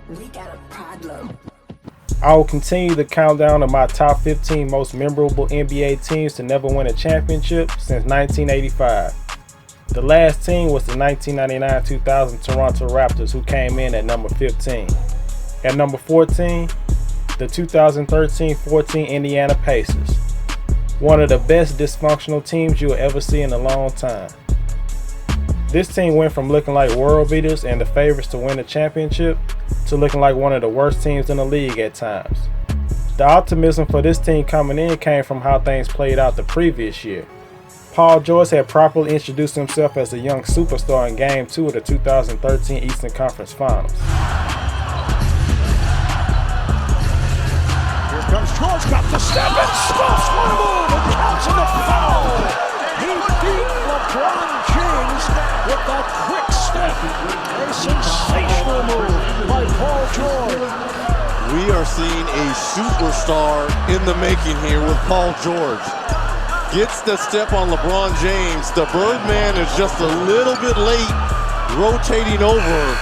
We got a problem. I will continue the countdown of my top 15 most memorable NBA teams to never win a championship since 1985. The last team was the 1999-2000 Toronto Raptors, who came in at number 15. At number 14, the 2013-14 Indiana Pacers. One of the best dysfunctional teams you'll ever see in a long time. This team went from looking like world beaters and the favorites to win the championship to looking like one of the worst teams in the league at times. The optimism for this team coming in came from how things played out the previous year. Paul George had properly introduced himself as a young superstar in Game 2 of the 2013 Eastern Conference Finals. Here comes George, got the step and stuffs one move and counts in the foul. He beat LeBron James with that quick step. A sensational move by Paul George. We are seeing a superstar in the making here with Paul George. Gets the step on LeBron James. The Birdman is just a little bit late, rotating over,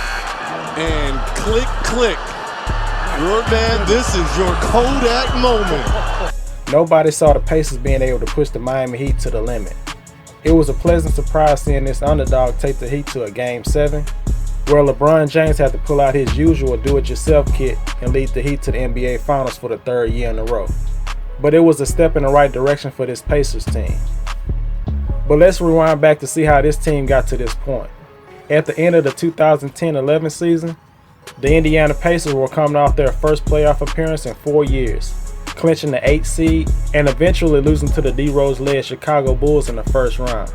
and click, click. Birdman, this is your Kodak moment. Nobody saw the Pacers being able to push the Miami Heat to the limit. It was a pleasant surprise seeing this underdog take the Heat to a Game 7, where LeBron James had to pull out his usual do-it-yourself kit and lead the Heat to the NBA Finals for the third year in a row. But it was a step in the right direction for this Pacers team. But let's rewind back to see how this team got to this point. At the end of the 2010-11 season, the Indiana Pacers were coming off their first playoff appearance in 4 years, clinching the 8th seed and eventually losing to the D-Rose-led Chicago Bulls in the first round.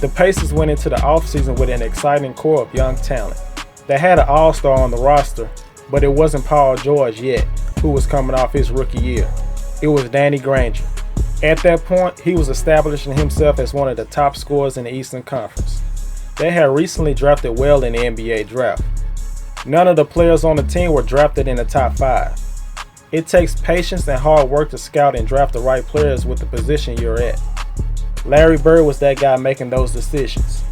The Pacers went into the offseason with an exciting core of young talent. They had an all-star on the roster, but it wasn't Paul George yet, who was coming off his rookie year. It was Danny Granger. At that point, he was establishing himself as one of the top scorers in the Eastern Conference. They had recently drafted well in the NBA draft. None of the players on the team were drafted in the top 5. It takes patience and hard work to scout and draft the right players with the position you're at. Larry Bird was that guy making those decisions.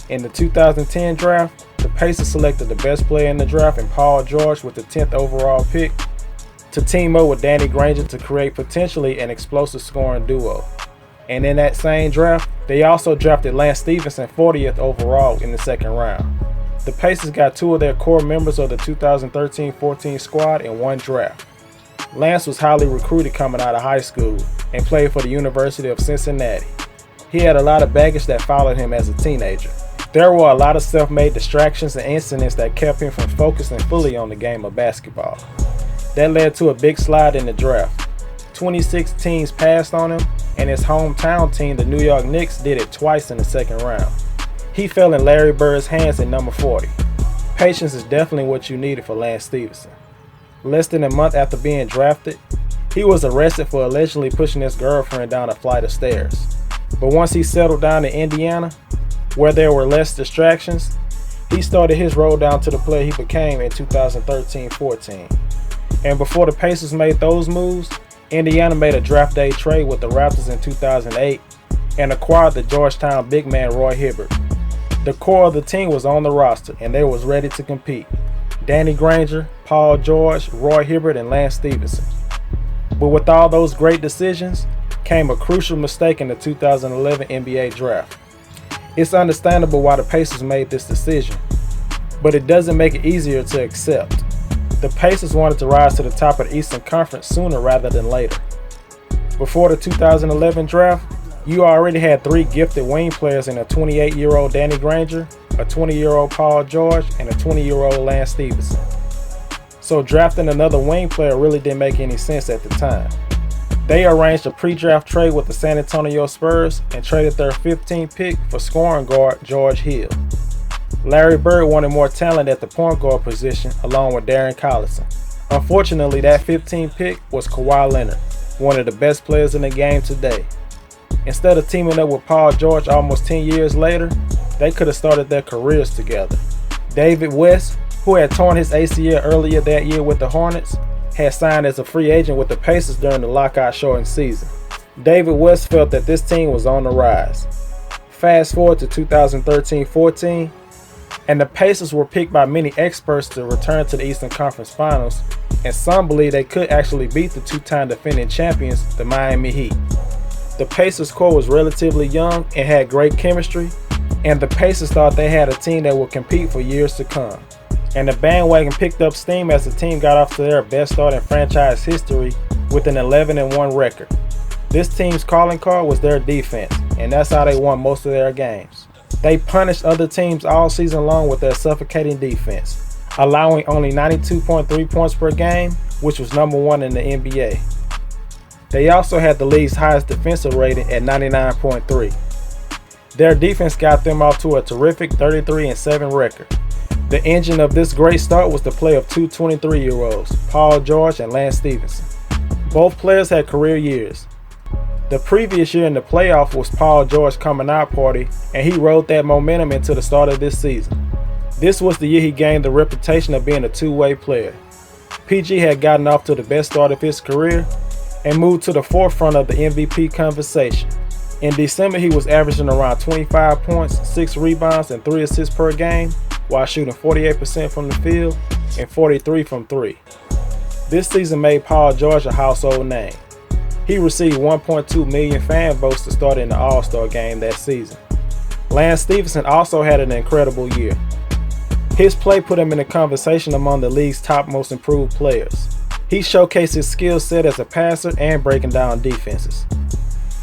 In the 2010 draft, the Pacers selected the best player in the draft in Paul George with the 10th overall pick to team up with Danny Granger to create potentially an explosive scoring duo. And in that same draft, they also drafted Lance Stephenson 40th overall in the second round. The Pacers got 2 of their core members of the 2013-14 squad in one draft. Lance was highly recruited coming out of high school and played for the University of Cincinnati. He had a lot of baggage that followed him as a teenager. There were a lot of self-made distractions and incidents that kept him from focusing fully on the game of basketball. That led to a big slide in the draft. 26 teams passed on him, and his hometown team, the New York Knicks, did it twice in the second round. He fell in Larry Bird's hands at number 40. Patience is definitely what you needed for Lance Stephenson. Less than a month after being drafted, he was arrested for allegedly pushing his girlfriend down a flight of stairs. But once he settled down in Indiana, where there were less distractions, he started his road down to the player he became in 2013-14. And before the Pacers made those moves, Indiana made a draft day trade with the Raptors in 2008 and acquired the Georgetown big man Roy Hibbert. The core of the team was on the roster and they was ready to compete. Danny Granger, Paul George, Roy Hibbert, and Lance Stephenson. But with all those great decisions came a crucial mistake in the 2011 NBA draft. It's understandable why the Pacers made this decision, but it doesn't make it easier to accept. The Pacers wanted to rise to the top of the Eastern Conference sooner rather than later. Before the 2011 draft, you already had 3 gifted wing players in a 28-year-old Danny Granger, a 20-year-old Paul George, and a 20-year-old Lance Stephenson. So drafting another wing player really didn't make any sense at the time. They arranged a pre-draft trade with the San Antonio Spurs and traded their 15th pick for scoring guard George Hill. Larry Bird wanted more talent at the point guard position along with Darren Collison. Unfortunately, that 15th pick was Kawhi Leonard, one of the best players in the game today. Instead of teaming up with Paul George almost 10 years later, they could have started their careers together. David West, who had torn his ACL earlier that year with the Hornets, had signed as a free agent with the Pacers during the lockout shortened season. David West felt that this team was on the rise. Fast forward to 2013-14, and the Pacers were picked by many experts to return to the Eastern Conference Finals, and some believe they could actually beat the two-time defending champions, the Miami Heat. The Pacers core was relatively young and had great chemistry, and the Pacers thought they had a team that would compete for years to come. And the bandwagon picked up steam as the team got off to their best start in franchise history with an 11-1 record. This team's calling card was their defense, and that's how they won most of their games. They punished other teams all season long with their suffocating defense, allowing only 92.3 points per game, which was number 1 in the NBA. They also had the league's highest defensive rating at 99.3. Their defense got them off to a terrific 33-7 record. The engine of this great start was the play of two 23-year-olds, Paul George and Lance Stephenson. Both players had career years. The previous year in the playoff was Paul George's coming out party, and he rode that momentum into the start of this season. This was the year he gained the reputation of being a two-way player. PG had gotten off to the best start of his career and moved to the forefront of the MVP conversation. In December, he was averaging around 25 points, 6 rebounds, and 3 assists per game, while shooting 48% from the field and 43% from 3. This season made Paul George a household name. He received 1.2 million fan votes to start in the All-Star game that season. Lance Stephenson also had an incredible year. His play put him in the conversation among the league's top most improved players. He showcased his skill set as a passer and breaking down defenses.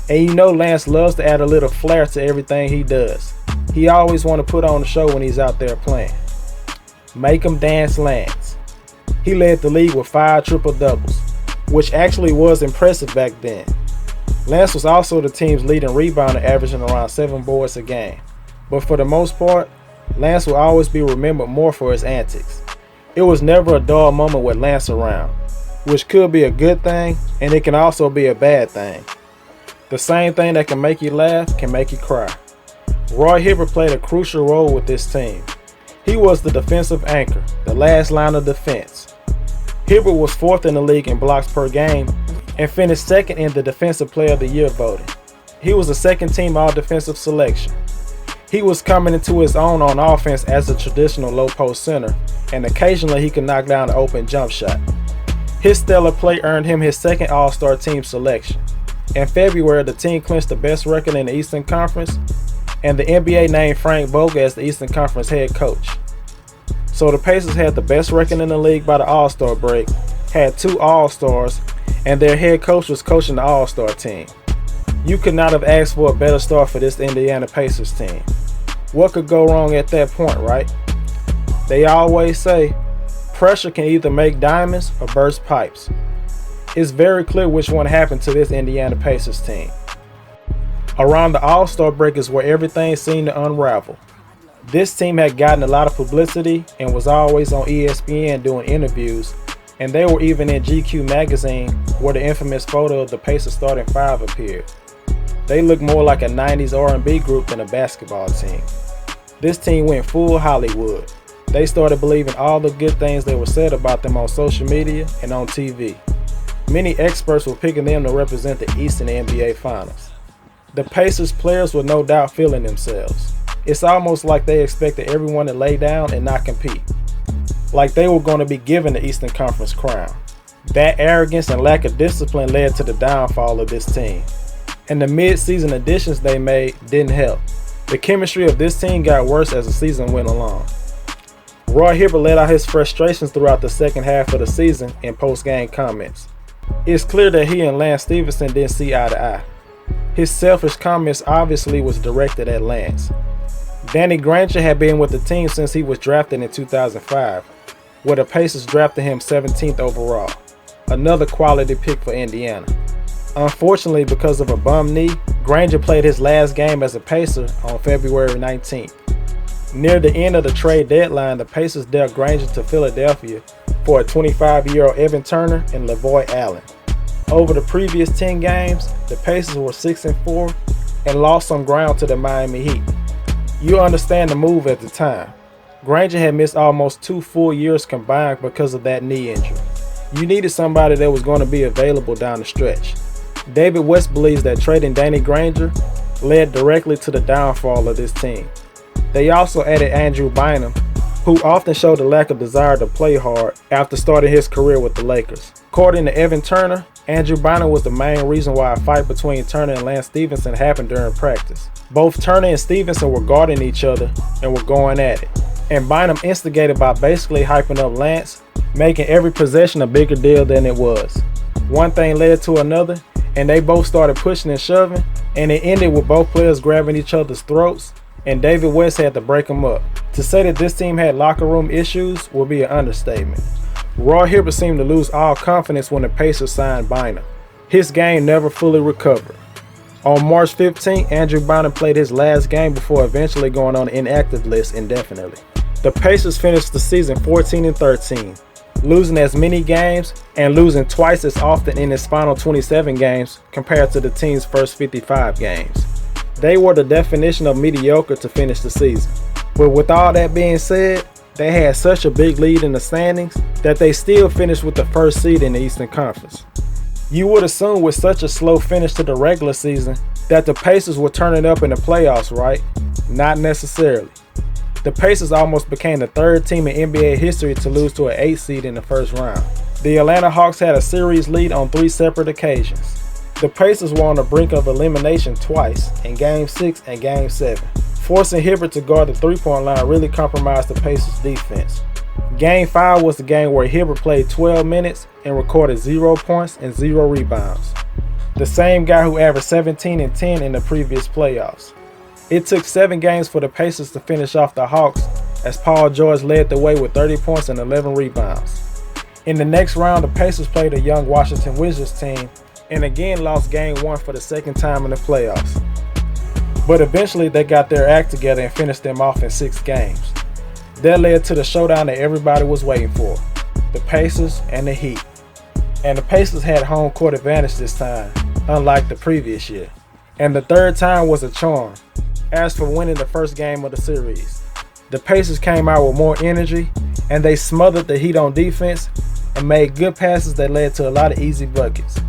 And you know Lance loves to add a little flair to everything he does. He always wants to put on a show when he's out there playing. Make him dance, Lance. He led the league with 5 triple-doubles, which actually was impressive back then. Lance was also the team's leading rebounder, averaging around 7 boards a game. But for the most part, Lance will always be remembered more for his antics. It was never a dull moment with Lance around, which could be a good thing, and it can also be a bad thing. The same thing that can make you laugh can make you cry. Roy Hibbert played a crucial role with this team. He was the defensive anchor, the last line of defense. Hibbert was 4th in the league in blocks per game and finished 2nd in the Defensive Player of the Year voting. He was a second-team all-defensive selection. He was coming into his own on offense as a traditional low-post center, and occasionally he could knock down an open jump shot. His stellar play earned him his 2nd All-Star team selection. In February, the team clinched the best record in the Eastern Conference, and the NBA named Frank Vogul as the Eastern Conference head coach. So the Pacers had the best record in the league by the All-Star break, had 2 All-Stars, and their head coach was coaching the All-Star team. You could not have asked for a better start for this Indiana Pacers team. What could go wrong at that point, right? They always say, pressure can either make diamonds or burst pipes. It's very clear which one happened to this Indiana Pacers team. Around the All-Star break is where everything seemed to unravel. This team had gotten a lot of publicity and was always on ESPN doing interviews, and they were even in GQ magazine where the infamous photo of the Pacers starting 5 appeared. They looked more like a 90s R&B group than a basketball team. This team went full Hollywood. They started believing all the good things that were said about them on social media and on TV. Many experts were picking them to represent the East in the NBA Finals. The Pacers players were no doubt feeling themselves. It's almost like they expected everyone to lay down and not compete. Like they were going to be given the Eastern Conference crown. That arrogance and lack of discipline led to the downfall of this team. And the mid-season additions they made didn't help. The chemistry of this team got worse as the season went along. Roy Hibbert let out his frustrations throughout the second half of the season in post-game comments. It's clear that he and Lance Stephenson didn't see eye to eye. His selfish comments obviously was directed at Lance. Danny Granger had been with the team since he was drafted in 2005, where the Pacers drafted him 17th overall, another quality pick for Indiana. Unfortunately, because of a bum knee, Granger played his last game as a Pacer on February 19th. Near the end of the trade deadline, the Pacers dealt Granger to Philadelphia for a 25-year-old Evan Turner and LaVoy Allen. Over the previous 10 games, the Pacers were 6-4 and lost some ground to the Miami Heat. You understand the move at the time. Granger had missed almost 2 full years combined because of that knee injury. You needed somebody that was going to be available down the stretch. David West believes that trading Danny Granger led directly to the downfall of this team. They also added Andrew Bynum, who often showed a lack of desire to play hard after starting his career with the Lakers. According to Evan Turner, Andrew Bynum was the main reason why a fight between Turner and Lance Stephenson happened during practice. Both Turner and Stephenson were guarding each other and were going at it. And Bynum instigated by basically hyping up Lance, making every possession a bigger deal than it was. One thing led to another, and they both started pushing and shoving, and it ended with both players grabbing each other's throats, and David West had to break them up. To say that this team had locker room issues would be an understatement. Roy Hibbert seemed to lose all confidence when the Pacers signed Bynum. His game never fully recovered. On March 15, Andrew Bynum played his last game before eventually going on the inactive list indefinitely. The Pacers finished the season 14-13, losing as many games and losing twice as often in its final 27 games compared to the team's first 55 games. They were the definition of mediocre to finish the season. But with all that being said, they had such a big lead in the standings that they still finished with the first seed in the Eastern Conference. You would assume with such a slow finish to the regular season that the Pacers were turning up in the playoffs, right? Not necessarily. The Pacers almost became the third team in NBA history to lose to an 8 seed in the first round. The Atlanta Hawks had a series lead on 3 separate occasions. The Pacers were on the brink of elimination twice, in Game 6 and Game 7. Forcing Hibbert to guard the three-point line really compromised the Pacers' defense. Game 5 was the game where Hibbert played 12 minutes and recorded 0 points and 0 rebounds. The same guy who averaged 17 and 10 in the previous playoffs. It took 7 games for the Pacers to finish off the Hawks as Paul George led the way with 30 points and 11 rebounds. In the next round, the Pacers played a young Washington Wizards team and again lost Game 1 for the second time in the playoffs. But eventually they got their act together and finished them off in 6 games. That led to the showdown that everybody was waiting for, the Pacers and the Heat. And the Pacers had home court advantage this time, unlike the previous year. And the third time was a charm. As for winning the first game of the series, the Pacers came out with more energy and they smothered the Heat on defense and made good passes that led to a lot of easy buckets.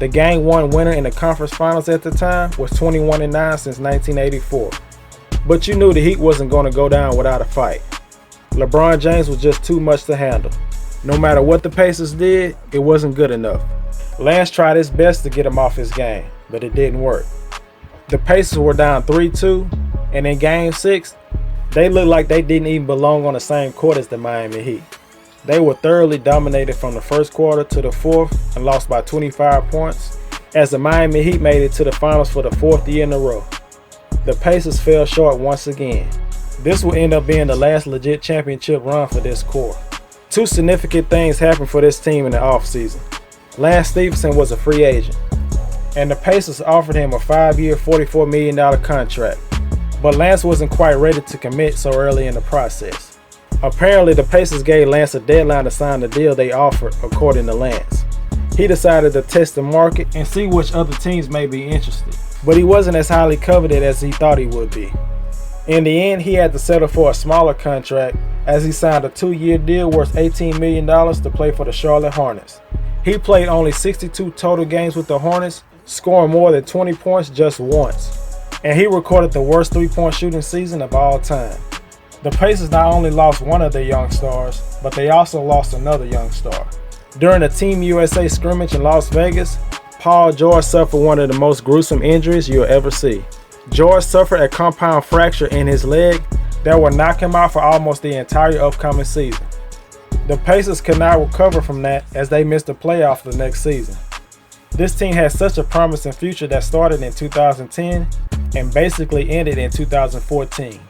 The Game 1 winner in the conference finals at the time was 21-9 since 1984. But you knew the Heat wasn't going to go down without a fight. LeBron James was just too much to handle. No matter what the Pacers did, it wasn't good enough. Lance tried his best to get him off his game, but it didn't work. The Pacers were down 3-2, and in Game 6, they looked like they didn't even belong on the same court as the Miami Heat. They were thoroughly dominated from the first quarter to the fourth and lost by 25 points as the Miami Heat made it to the finals for the 4th year in a row. The Pacers fell short once again. This will end up being the last legit championship run for this core. 2 significant things happened for this team in the offseason. Lance Stephenson was a free agent, and the Pacers offered him a 5-year, $44 million contract, but Lance wasn't quite ready to commit so early in the process. Apparently, the Pacers gave Lance a deadline to sign the deal they offered, according to Lance. He decided to test the market and see which other teams may be interested, but he wasn't as highly coveted as he thought he would be. In the end, he had to settle for a smaller contract as he signed a 2-year deal worth $18 million to play for the Charlotte Hornets. He played only 62 total games with the Hornets, scoring more than 20 points just once, and he recorded the worst 3-point shooting season of all time. The Pacers not only lost one of their young stars, but they also lost another young star. During a Team USA scrimmage in Las Vegas, Paul George suffered one of the most gruesome injuries you'll ever see. George suffered a compound fracture in his leg that would knock him out for almost the entire upcoming season. The Pacers could not recover from that as they missed the playoffs the next season. This team had such a promising future that started in 2010 and basically ended in 2014.